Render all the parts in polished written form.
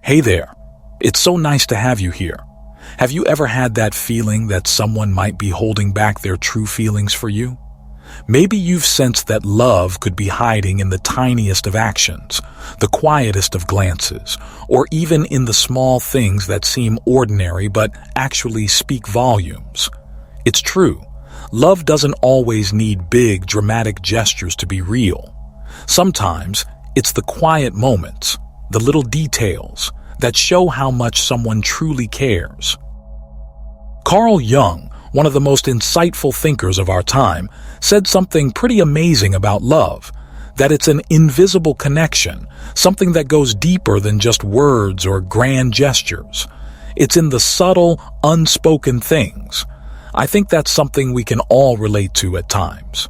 Hey there. It's so nice to have you here. Have you ever had that feeling that someone might be holding back their true feelings for you? Maybe you've sensed that love could be hiding in the tiniest of actions, the quietest of glances, or even in the small things that seem ordinary but actually speak volumes. It's true. Love doesn't always need big, dramatic gestures to be real. Sometimes it's the quiet moments, the little details, that show how much someone truly cares. Carl Jung, one of the most insightful thinkers of our time, said something pretty amazing about love, that it's an invisible connection, something that goes deeper than just words or grand gestures. It's in the subtle, unspoken things. I think that's something we can all relate to at times.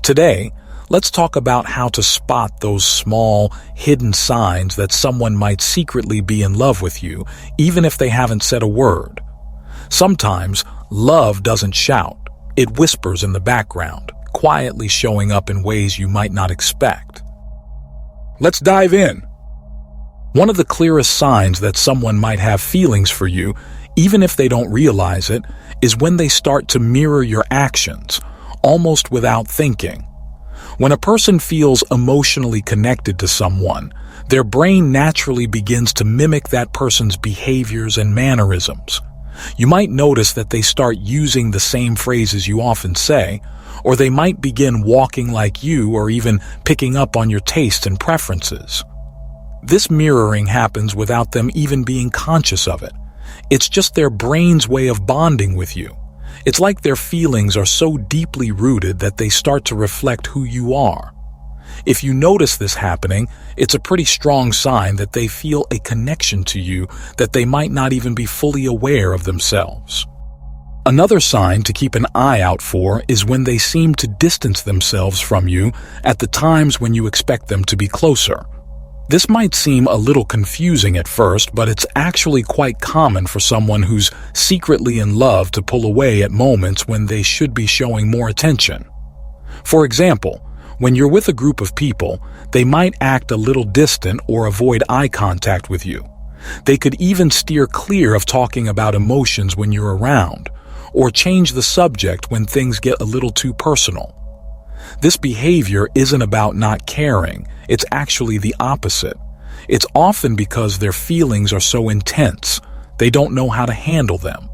Today, let's talk about how to spot those small, hidden signs that someone might secretly be in love with you, even if they haven't said a word. Sometimes, love doesn't shout. It whispers in the background, quietly showing up in ways you might not expect. Let's dive in. One of the clearest signs that someone might have feelings for you, even if they don't realize it, is when they start to mirror your actions, almost without thinking. When a person feels emotionally connected to someone, their brain naturally begins to mimic that person's behaviors and mannerisms. You might notice that they start using the same phrases you often say, or they might begin walking like you or even picking up on your tastes and preferences. This mirroring happens without them even being conscious of it. It's just their brain's way of bonding with you. It's like their feelings are so deeply rooted that they start to reflect who you are. If you notice this happening, it's a pretty strong sign that they feel a connection to you that they might not even be fully aware of themselves. Another sign to keep an eye out for is when they seem to distance themselves from you at the times when you expect them to be closer. This might seem a little confusing at first, but it's actually quite common for someone who's secretly in love to pull away at moments when they should be showing more attention. For example, when you're with a group of people, they might act a little distant or avoid eye contact with you. They could even steer clear of talking about emotions when you're around, or change the subject when things get a little too personal. This behavior isn't about not caring, it's actually the opposite. It's often because their feelings are so intense, they don't know how to handle them.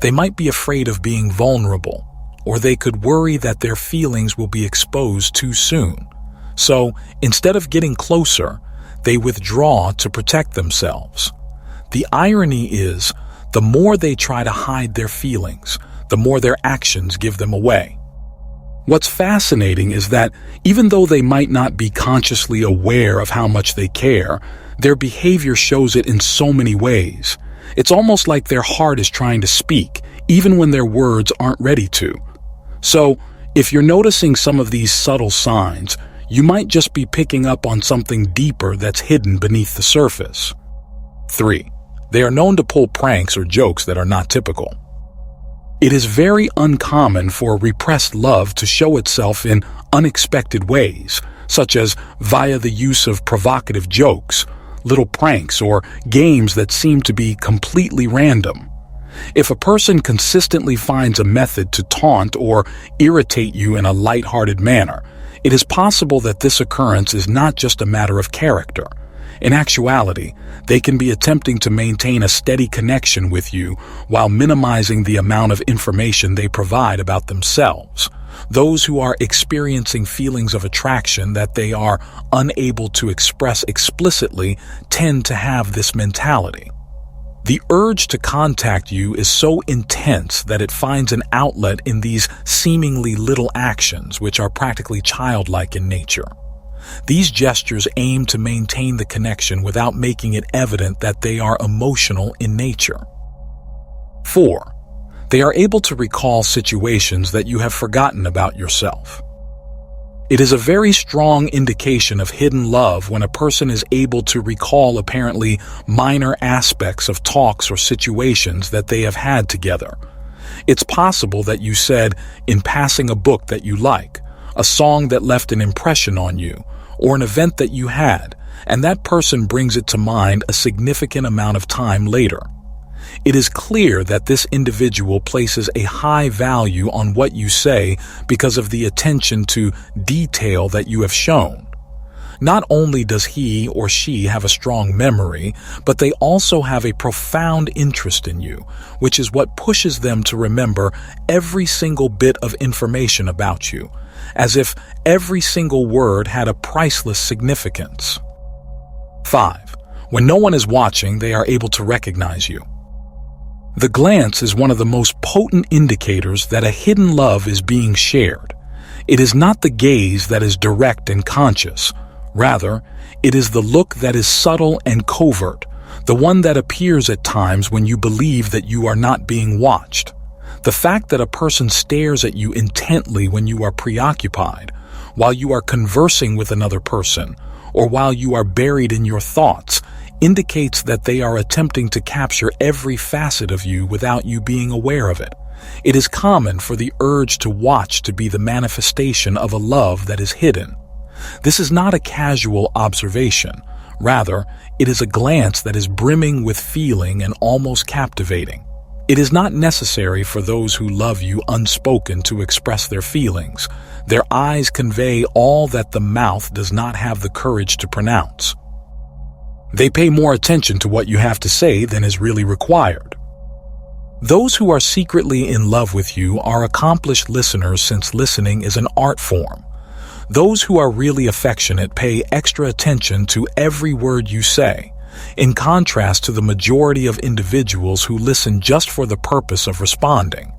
They might be afraid of being vulnerable, or they could worry that their feelings will be exposed too soon. So, instead of getting closer, they withdraw to protect themselves. The irony is, the more they try to hide their feelings, the more their actions give them away. What's fascinating is that even though they might not be consciously aware of how much they care, their behavior shows it in so many ways. It's almost like their heart is trying to speak, even when their words aren't ready to. So, if you're noticing some of these subtle signs, you might just be picking up on something deeper that's hidden beneath the surface. 3. They are known to pull pranks or jokes that are not typical. It is very uncommon for repressed love to show itself in unexpected ways, such as via the use of provocative jokes, little pranks, or games that seem to be completely random. If a person consistently finds a method to taunt or irritate you in a lighthearted manner, it is possible that this occurrence is not just a matter of character. In actuality, they can be attempting to maintain a steady connection with you while minimizing the amount of information they provide about themselves. Those who are experiencing feelings of attraction that they are unable to express explicitly tend to have this mentality. The urge to contact you is so intense that it finds an outlet in these seemingly little actions, which are practically childlike in nature. These gestures aim to maintain the connection without making it evident that they are emotional in nature. 4. They are able to recall situations that you have forgotten about yourself. It is a very strong indication of hidden love when a person is able to recall apparently minor aspects of talks or situations that they have had together. It's possible that you said in passing a book that you like, a song that left an impression on you, or an event that you had, and that person brings it to mind a significant amount of time later. It is clear that this individual places a high value on what you say because of the attention to detail that you have shown. Not only does he or she have a strong memory, but they also have a profound interest in you, which is what pushes them to remember every single bit of information about you, as if every single word had a priceless significance. 5. When no one is watching, they are able to recognize you. The glance is one of the most potent indicators that a hidden love is being shared. It is not the gaze that is direct and conscious. Rather, it is the look that is subtle and covert, the one that appears at times when you believe that you are not being watched. The fact that a person stares at you intently when you are preoccupied, while you are conversing with another person, or while you are buried in your thoughts, indicates that they are attempting to capture every facet of you without you being aware of it. It is common for the urge to watch to be the manifestation of a love that is hidden. This is not a casual observation. Rather, it is a glance that is brimming with feeling and almost captivating. It is not necessary for those who love you unspoken to express their feelings. Their eyes convey all that the mouth does not have the courage to pronounce. They pay more attention to what you have to say than is really required. Those who are secretly in love with you are accomplished listeners, since listening is an art form. Those who are really affectionate pay extra attention to every word you say, in contrast to the majority of individuals who listen just for the purpose of responding.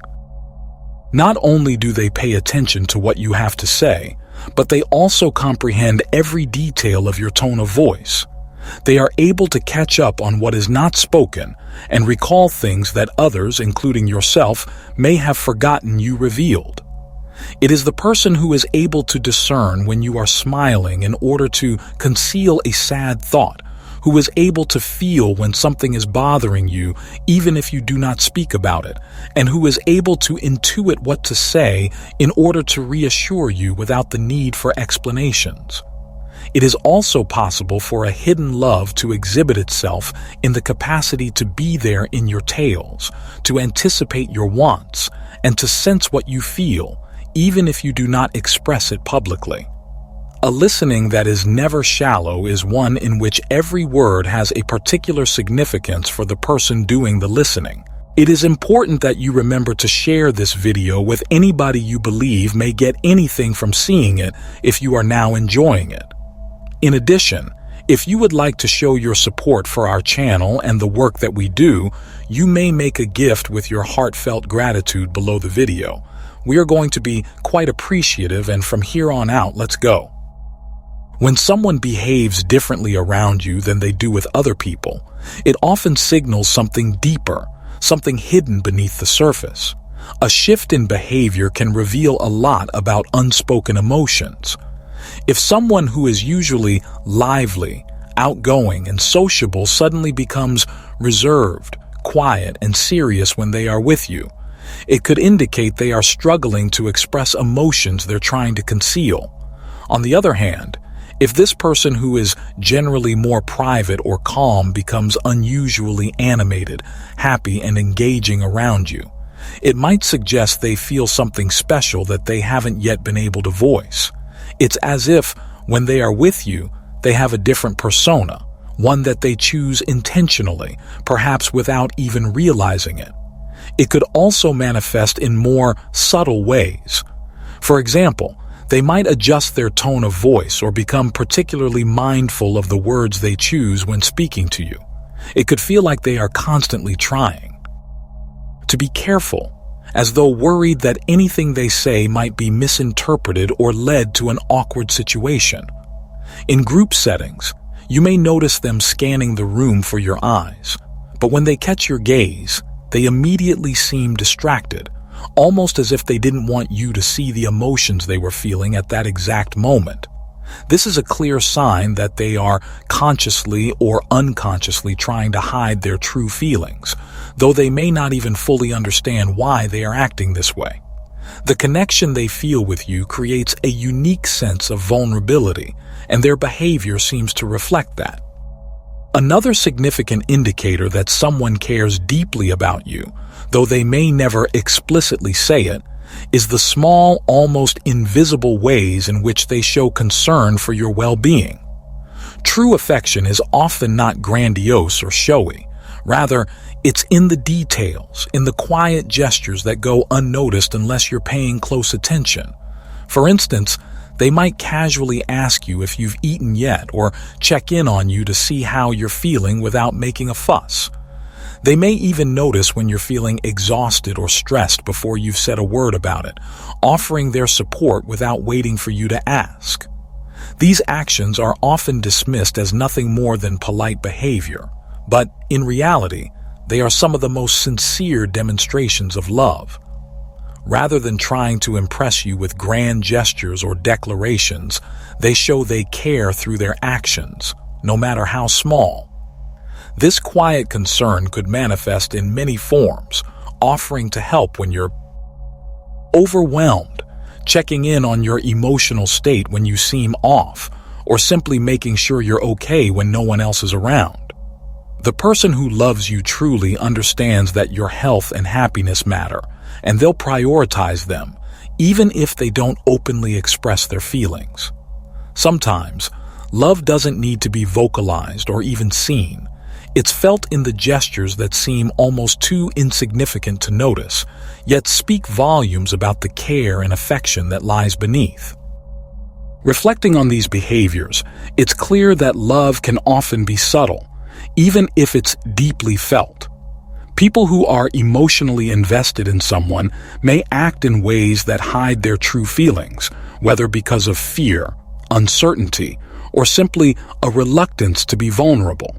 Not only do they pay attention to what you have to say, but they also comprehend every detail of your tone of voice. They are able to catch up on what is not spoken and recall things that others, including yourself, may have forgotten you revealed. It is the person who is able to discern when you are smiling in order to conceal a sad thought, who is able to feel when something is bothering you even if you do not speak about it, and who is able to intuit what to say in order to reassure you without the need for explanations. It is also possible for a hidden love to exhibit itself in the capacity to be there in your tales, to anticipate your wants, and to sense what you feel, even if you do not express it publicly. A listening that is never shallow is one in which every word has a particular significance for the person doing the listening. It is important that you remember to share this video with anybody you believe may get anything from seeing it if you are now enjoying it. In addition, if you would like to show your support for our channel and the work that we do, you may make a gift with your heartfelt gratitude below the video. We are going to be quite appreciative, and from here on out, let's go. When someone behaves differently around you than they do with other people, it often signals something deeper, something hidden beneath the surface. A shift in behavior can reveal a lot about unspoken emotions. If someone who is usually lively, outgoing, and sociable suddenly becomes reserved, quiet, and serious when they are with you, it could indicate they are struggling to express emotions they're trying to conceal. On the other hand, if this person who is generally more private or calm becomes unusually animated, happy, and engaging around you, it might suggest they feel something special that they haven't yet been able to voice. It's as if, when they are with you, they have a different persona, one that they choose intentionally, perhaps without even realizing it. It could also manifest in more subtle ways. For example, they might adjust their tone of voice or become particularly mindful of the words they choose when speaking to you. It could feel like they are constantly trying to be careful, as though worried that anything they say might be misinterpreted or led to an awkward situation. In group settings, you may notice them scanning the room for your eyes, but when they catch your gaze, they immediately seem distracted, almost as if they didn't want you to see the emotions they were feeling at that exact moment. This is a clear sign that they are consciously or unconsciously trying to hide their true feelings, though they may not even fully understand why they are acting this way. The connection they feel with you creates a unique sense of vulnerability, and their behavior seems to reflect that. Another significant indicator that someone cares deeply about you, though they may never explicitly say it, is the small, almost invisible ways in which they show concern for your well-being. True affection is often not grandiose or showy. Rather, it's in the details, in the quiet gestures that go unnoticed unless you're paying close attention. For instance, they might casually ask you if you've eaten yet or check in on you to see how you're feeling without making a fuss. They may even notice when you're feeling exhausted or stressed before you've said a word about it, offering their support without waiting for you to ask. These actions are often dismissed as nothing more than polite behavior, but in reality, they are some of the most sincere demonstrations of love. Rather than trying to impress you with grand gestures or declarations, they show they care through their actions, no matter how small. This quiet concern could manifest in many forms, offering to help when you're overwhelmed, checking in on your emotional state when you seem off, or simply making sure you're okay when no one else is around. The person who loves you truly understands that your health and happiness matter, and they'll prioritize them, even if they don't openly express their feelings. Sometimes, love doesn't need to be vocalized or even seen. It's felt in the gestures that seem almost too insignificant to notice, yet speak volumes about the care and affection that lies beneath. Reflecting on these behaviors, it's clear that love can often be subtle, even if it's deeply felt. People who are emotionally invested in someone may act in ways that hide their true feelings, whether because of fear, uncertainty, or simply a reluctance to be vulnerable.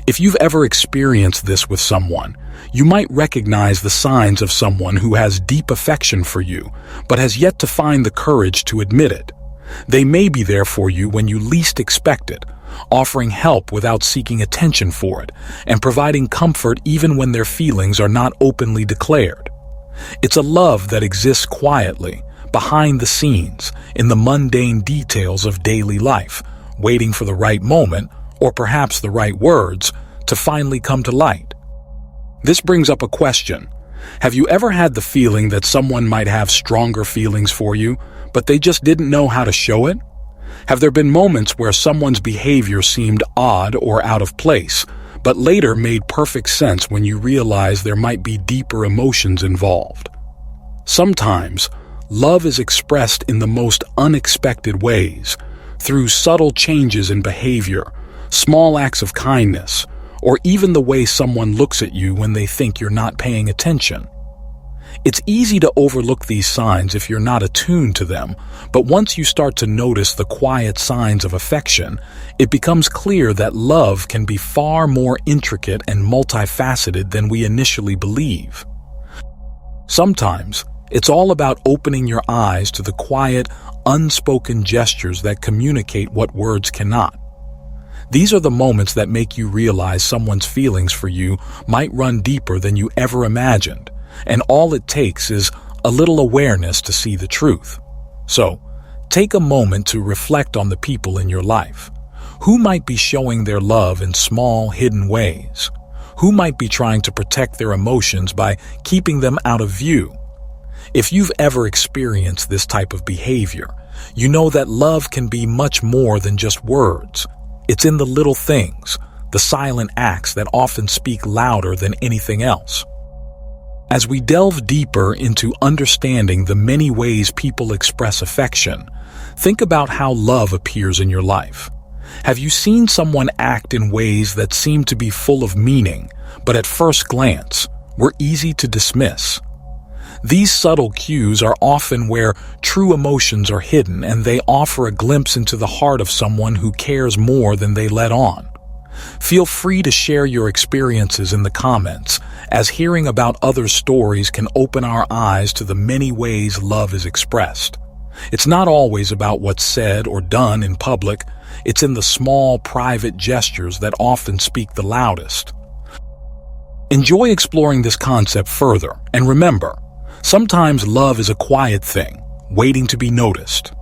If you've ever experienced this with someone, you might recognize the signs of someone who has deep affection for you, but has yet to find the courage to admit it. They may be there for you when you least expect it, offering help without seeking attention for it, and providing comfort even when their feelings are not openly declared. It's a love that exists quietly, behind the scenes, in the mundane details of daily life, waiting for the right moment, or perhaps the right words, to finally come to light. This brings up a question. Have you ever had the feeling that someone might have stronger feelings for you, but they just didn't know how to show it? Have there been moments where someone's behavior seemed odd or out of place, but later made perfect sense when you realized there might be deeper emotions involved? Sometimes, love is expressed in the most unexpected ways, through subtle changes in behavior, small acts of kindness, or even the way someone looks at you when they think you're not paying attention. It's easy to overlook these signs if you're not attuned to them, but once you start to notice the quiet signs of affection, it becomes clear that love can be far more intricate and multifaceted than we initially believe. Sometimes, it's all about opening your eyes to the quiet, unspoken gestures that communicate what words cannot. These are the moments that make you realize someone's feelings for you might run deeper than you ever imagined, and all it takes is a little awareness to see the truth. So, take a moment to reflect on the people in your life. Who might be showing their love in small, hidden ways? Who might be trying to protect their emotions by keeping them out of view? If you've ever experienced this type of behavior, you know that love can be much more than just words. It's in the little things, the silent acts that often speak louder than anything else. As we delve deeper into understanding the many ways people express affection, think about how love appears in your life. Have you seen someone act in ways that seem to be full of meaning, but at first glance, were easy to dismiss? These subtle cues are often where true emotions are hidden, and they offer a glimpse into the heart of someone who cares more than they let on. Feel free to share your experiences in the comments, as hearing about others' stories can open our eyes to the many ways love is expressed. It's not always about what's said or done in public. It's in the small, private gestures that often speak the loudest. Enjoy exploring this concept further, and remember, Sometimes love is a quiet thing, waiting to be noticed.